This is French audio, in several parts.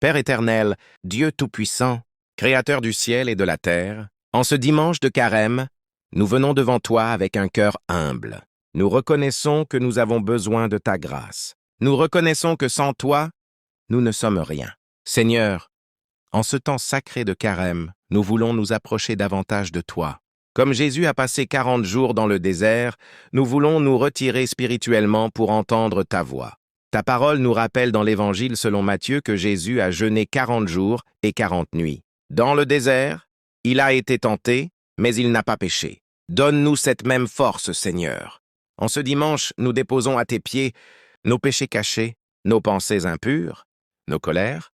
Père éternel, Dieu Tout-Puissant, Créateur du ciel et de la terre, en ce dimanche de Carême, nous venons devant toi avec un cœur humble. Nous reconnaissons que nous avons besoin de ta grâce. Nous reconnaissons que sans toi, nous ne sommes rien. Seigneur, en ce temps sacré de Carême, nous voulons nous approcher davantage de toi. Comme Jésus a passé 40 jours dans le désert, nous voulons nous retirer spirituellement pour entendre ta voix. Ta parole nous rappelle dans l'Évangile selon Matthieu que Jésus a jeûné 40 jours et 40 nuits. Dans le désert, il a été tenté, mais il n'a pas péché. Donne-nous cette même force, Seigneur. En ce dimanche, nous déposons à tes pieds nos péchés cachés, nos pensées impures, nos colères,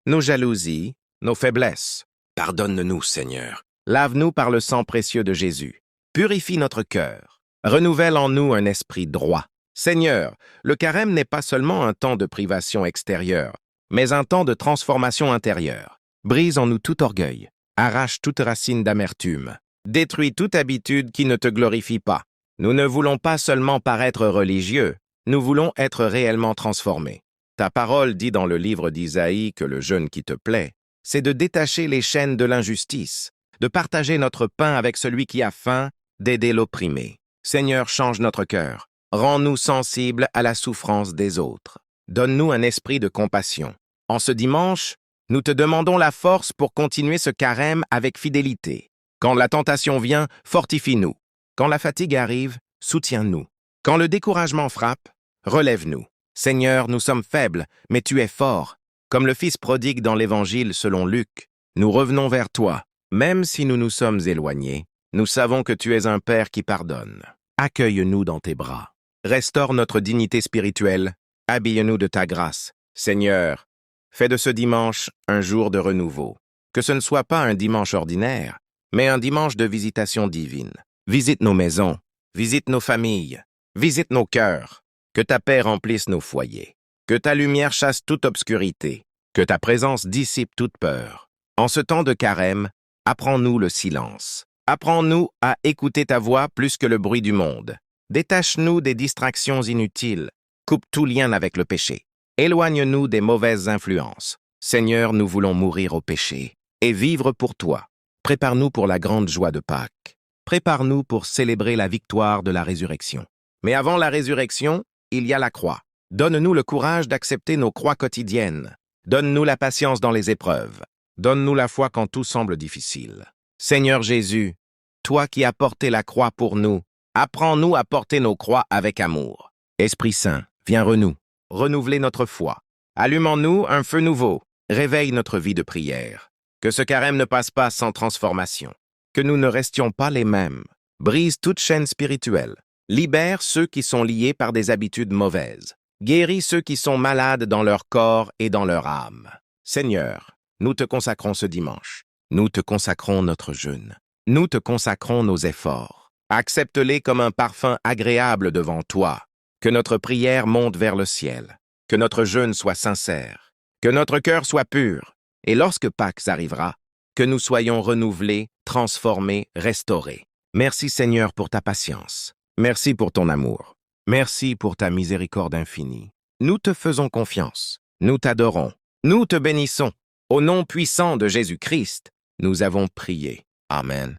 nos jalousies, nos faiblesses. Pardonne-nous, Seigneur. Lave-nous par le sang précieux de Jésus. Purifie notre cœur. Renouvelle en nous un esprit droit. Seigneur, le carême n'est pas seulement un temps de privation extérieure, mais un temps de transformation intérieure. Brise en nous tout orgueil. Arrache toute racine d'amertume. Détruis toute habitude qui ne te glorifie pas. Nous ne voulons pas seulement paraître religieux, nous voulons être réellement transformés. Ta parole dit dans le livre d'Isaïe que le jeûne qui te plaît, c'est de détacher les chaînes de l'injustice, de partager notre pain avec celui qui a faim, d'aider l'opprimé. Seigneur, change notre cœur. Rends-nous sensibles à la souffrance des autres. Donne-nous un esprit de compassion. En ce dimanche, nous te demandons la force pour continuer ce carême avec fidélité. Quand la tentation vient, fortifie-nous. Quand la fatigue arrive, soutiens-nous. Quand le découragement frappe, relève-nous. Seigneur, nous sommes faibles, mais tu es fort. Comme le Fils prodigue dans l'Évangile selon Luc, nous revenons vers toi. Même si nous nous sommes éloignés, nous savons que tu es un Père qui pardonne. Accueille-nous dans tes bras. Restaure notre dignité spirituelle. Habille-nous de ta grâce. Seigneur, fais de ce dimanche un jour de renouveau. Que ce ne soit pas un dimanche ordinaire, mais un dimanche de visitation divine. Visite nos maisons, visite nos familles, visite nos cœurs. Que ta paix remplisse nos foyers. Que ta lumière chasse toute obscurité. Que ta présence dissipe toute peur. En ce temps de carême, apprends-nous le silence. Apprends-nous à écouter ta voix plus que le bruit du monde. Détache-nous des distractions inutiles. Coupe tout lien avec le péché. Éloigne-nous des mauvaises influences. Seigneur, nous voulons mourir au péché et vivre pour toi. Prépare-nous pour la grande joie de Pâques. Prépare-nous pour célébrer la victoire de la résurrection. Mais avant la résurrection, il y a la croix. Donne-nous le courage d'accepter nos croix quotidiennes. Donne-nous la patience dans les épreuves. Donne-nous la foi quand tout semble difficile. Seigneur Jésus, toi qui as porté la croix pour nous, apprends-nous à porter nos croix avec amour. Esprit Saint, viens renouveler notre foi. Allume en nous un feu nouveau. Réveille notre vie de prière. Que ce carême ne passe pas sans transformation. Que nous ne restions pas les mêmes. Brise toute chaîne spirituelle. Libère ceux qui sont liés par des habitudes mauvaises. Guéris ceux qui sont malades dans leur corps et dans leur âme. Seigneur, nous te consacrons ce dimanche. Nous te consacrons notre jeûne. Nous te consacrons nos efforts. Accepte-les comme un parfum agréable devant toi. Que notre prière monte vers le ciel. Que notre jeûne soit sincère. Que notre cœur soit pur. Et lorsque Pâques arrivera, que nous soyons renouvelés, transformés, restaurés. Merci Seigneur pour ta patience. Merci pour ton amour. Merci pour ta miséricorde infinie. Nous te faisons confiance. Nous t'adorons. Nous te bénissons. Au nom puissant de Jésus-Christ, nous avons prié. Amen.